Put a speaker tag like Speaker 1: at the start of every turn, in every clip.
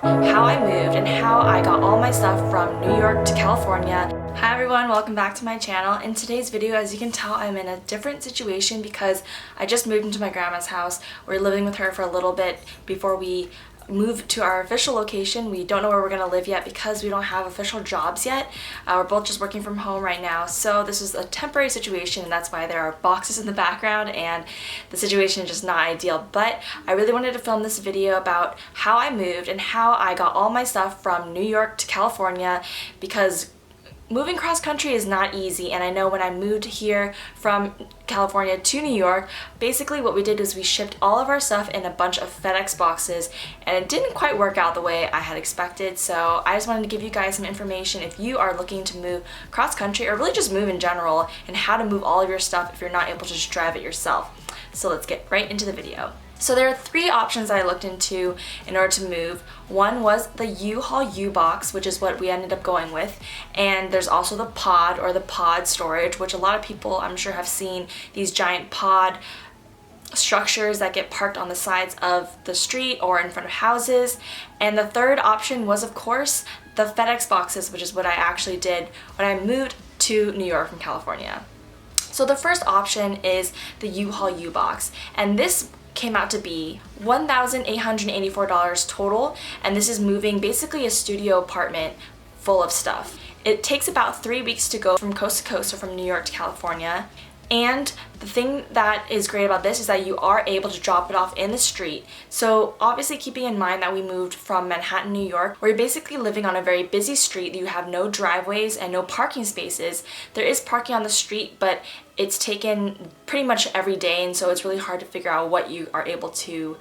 Speaker 1: How I moved and how I got all my stuff from New York to California. Hi everyone, welcome back to my channel. In today's video, as you can tell, I'm in a different situation because I just moved into my grandma's house. We're living with her for a little bit before we move to our official location. We don't know where we're gonna live yet because we don't have official jobs yet. We're both just working from home right now, so this is a temporary situation, and that's why there are boxes in the background and the situation is just not ideal. But I really wanted to film this video about how I moved and how I got all my stuff from New York to California, because moving cross country is not easy, and I know when I moved here from California to New York, basically what we did was we shipped all of our stuff in a bunch of FedEx boxes, and it didn't quite work out the way I had expected. So I just wanted to give you guys some information if you are looking to move cross country or really just move in general, and how to move all of your stuff if you're not able to just drive it yourself. So let's get right into the video. So there are three options that I looked into in order to move. One was the UHaul ubox, which is what we ended up going with, and there's also the pod or the pod storage, which a lot of people I'm sure have seen these giant pod structures that get parked on the sides of the street or in front of houses. And the third option was, of course, the FedEx boxes, which is what I actually did when I moved to New York from California. So the first option is the UHaul ubox, and this came out to be $1,884 total, and this is moving basically a studio apartment full of stuff. It takes about 3 weeks to go from coast to coast, so from New York to California. And the thing that is great about this is that you are able to drop it off in the street. So obviously keeping in mind that we moved from Manhattan, New York, where you're basically living on a very busy street, you have no driveways and no parking spaces. There is parking on the street, but it's taken pretty much every day, and so it's really hard to figure out what you are able to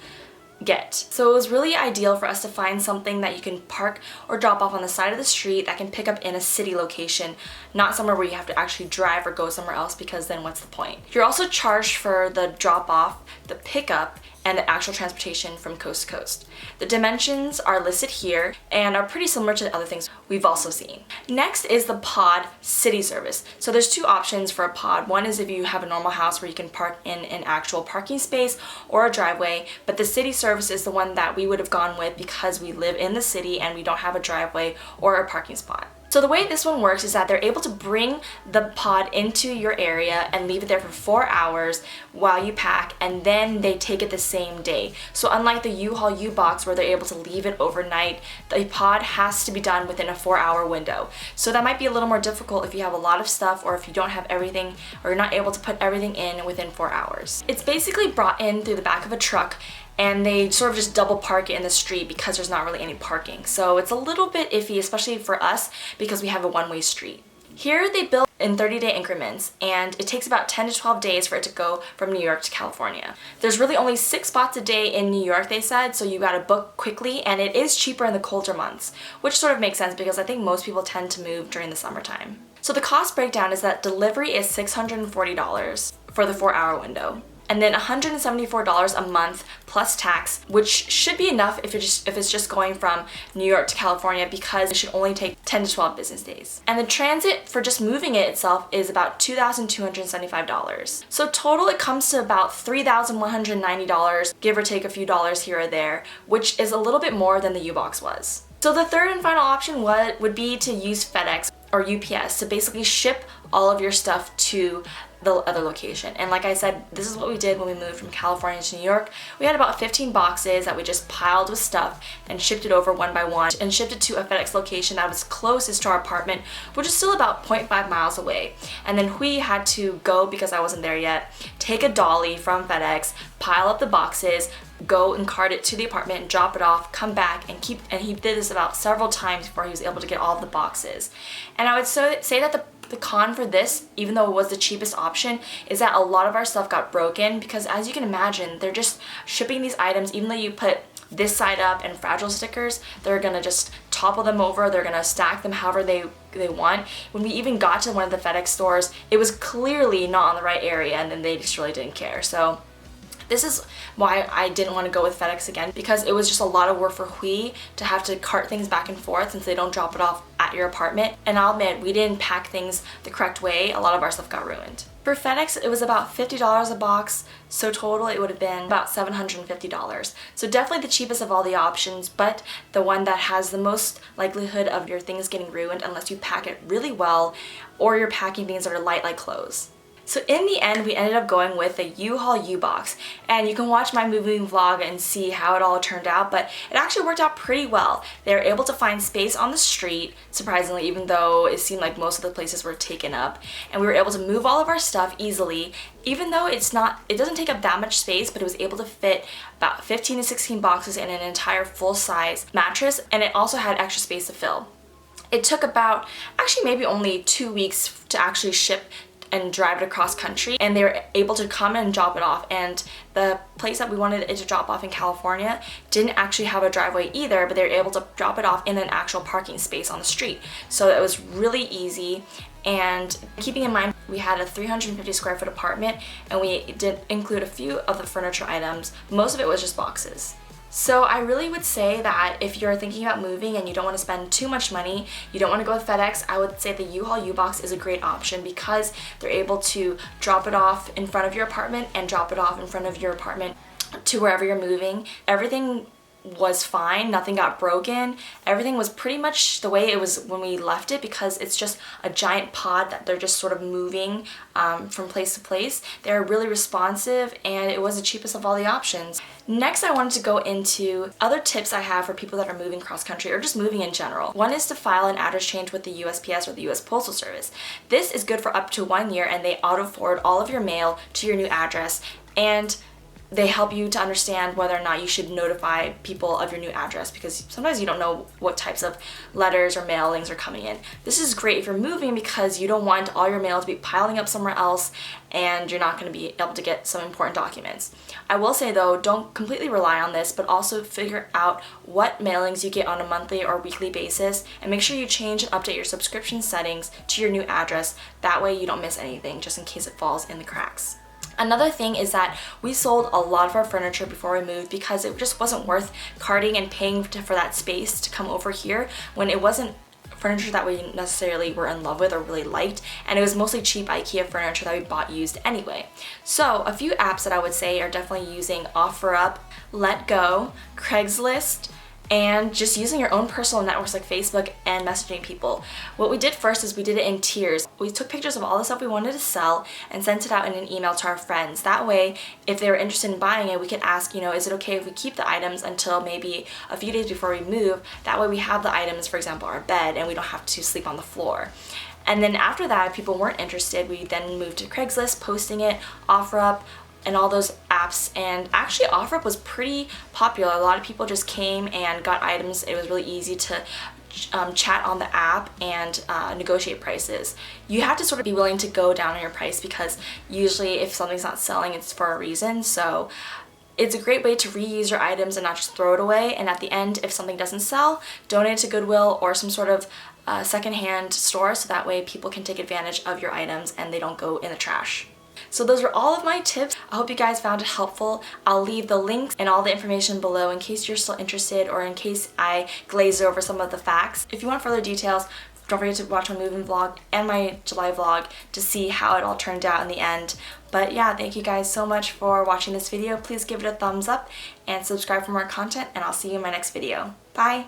Speaker 1: get. So it was really ideal for us to find something that you can park or drop off on the side of the street that can pick up in a city location, not somewhere where you have to actually drive or go somewhere else, because then what's the point? You're also charged for the drop off, the pickup, and the actual transportation from coast to coast. The dimensions are listed here and are pretty similar to the other things we've also seen. Next is the pod city service. So there's two options for a pod. One is if you have a normal house where you can park in an actual parking space or a driveway, but the city service is the one that we would have gone with because we live in the city and we don't have a driveway or a parking spot. So the way this one works is that they're able to bring the pod into your area and leave it there for 4 hours while you pack, and then they take it the same day. So unlike the UHaul ubox where they're able to leave it overnight, the pod has to be done within a 4-hour window. So that might be a little more difficult if you have a lot of stuff, or if you don't have everything, or you're not able to put everything in within 4 hours. It's basically brought in through the back of a truck, and they sort of just double park it in the street because there's not really any parking. So it's a little bit iffy, especially for us, because we have a one-way street. Here they build in 30-day increments, and it takes about 10 to 12 days for it to go from New York to California. There's really only 6 spots a day in New York, they said, so you gotta book quickly, and it is cheaper in the colder months, which sort of makes sense because I think most people tend to move during the summertime. So the cost breakdown is that delivery is $640 for the 4-hour window, and then $174 a month plus tax, which should be enough if it's just going from New York to California, because it should only take 10 to 12 business days. And the transit for just moving it itself is about $2,275. So total it comes to about $3,190, give or take a few dollars here or there, which is a little bit more than the U-Box was. So the third and final option would be to use FedEx or UPS to basically ship all of your stuff to the other location. And like I said, this is what we did when we moved from California to New York. We had about 15 boxes that we just piled with stuff and shipped it over one by one, and shipped it to a FedEx location that was closest to our apartment, which is still about 0.5 miles away. And then we had to go, because I wasn't there yet, take a dolly from FedEx, pile up the boxes, go and cart it to the apartment and drop it off, come back and he did this about several times before he was able to get all of the boxes. And I would say that the con for this, even though it was the cheapest option, is that a lot of our stuff got broken, because as you can imagine, they're just shipping these items. Even though you put this side up and fragile stickers, they're gonna just topple them over, they're gonna stack them however they want. When we even got to one of the FedEx stores, it was clearly not on the right area, and then they just really didn't care. So this is why I didn't want to go with FedEx again, because it was just a lot of work for Hui to have to cart things back and forth since they don't drop it off at your apartment. And I'll admit, we didn't pack things the correct way. A lot of our stuff got ruined. For FedEx, it was about $50 a box, so total it would have been about $750. So definitely the cheapest of all the options, but the one that has the most likelihood of your things getting ruined unless you pack it really well or you're packing things that are light like clothes. So in the end, we ended up going with the UHaul ubox, and you can watch my moving vlog and see how it all turned out, but it actually worked out pretty well. They were able to find space on the street, surprisingly, even though it seemed like most of the places were taken up, and we were able to move all of our stuff easily, even though it doesn't take up that much space, but it was able to fit about 15 to 16 boxes in an entire full-size mattress, and it also had extra space to fill. It took about, actually maybe only 2 weeks to actually ship and drive it across country, and they were able to come and drop it off, and the place that we wanted it to drop off in California didn't actually have a driveway either, but they were able to drop it off in an actual parking space on the street. So it was really easy, and keeping in mind we had a 350 square foot apartment, and we did include a few of the furniture items. Most of it was just boxes. So I really would say that if you're thinking about moving and you don't want to spend too much money, you don't want to go with FedEx, I would say the UHaul ubox is a great option because they're able to drop it off in front of your apartment and drop it off in front of your apartment to wherever you're moving. Everything was fine, nothing got broken. Everything was pretty much the way it was when we left it because it's just a giant pod that they're just sort of moving from place to place. They're really responsive, and it was the cheapest of all the options. Next, I wanted to go into other tips I have for people that are moving cross country or just moving in general. One is to file an address change with the USPS or the US Postal Service. This is good for up to 1 year, and they auto forward all of your mail to your new address, and they help you to understand whether or not you should notify people of your new address because sometimes you don't know what types of letters or mailings are coming in. This is great if you're moving because you don't want all your mail to be piling up somewhere else and you're not going to be able to get some important documents. I will say though, don't completely rely on this, but also figure out what mailings you get on a monthly or weekly basis, and make sure you change and update your subscription settings to your new address. That way you don't miss anything just in case it falls in the cracks. Another thing is that we sold a lot of our furniture before we moved because it just wasn't worth carting and paying for that space to come over here when it wasn't furniture that we necessarily were in love with or really liked, and it was mostly cheap IKEA furniture that we bought used anyway. So a few apps that I would say are definitely using OfferUp, Letgo, Craigslist, and just using your own personal networks like Facebook and messaging people. What we did first is we did it in tiers. We took pictures of all the stuff we wanted to sell and sent it out in an email to our friends. That way, if they were interested in buying it, we could ask, is it okay if we keep the items until maybe a few days before we move? That way we have the items, for example, our bed, and we don't have to sleep on the floor. And then after that, if people weren't interested, we then moved to Craigslist, posting it, OfferUp, and all those apps. And actually OfferUp was pretty popular. A lot of people just came and got items. It was really easy to chat on the app and negotiate prices. You have to sort of be willing to go down on your price because usually if something's not selling, it's for a reason. So it's a great way to reuse your items and not just throw it away. And at the end, if something doesn't sell, donate it to Goodwill or some sort of secondhand store, so that way people can take advantage of your items and they don't go in the trash. So those are all of my tips. I hope you guys found it helpful. I'll leave the links and all the information below in case you're still interested or in case I glaze over some of the facts. If you want further details, don't forget to watch my moving vlog and my July vlog to see how it all turned out in the end. But yeah, thank you guys so much for watching this video. Please give it a thumbs up and subscribe for more content, and I'll see you in my next video. Bye!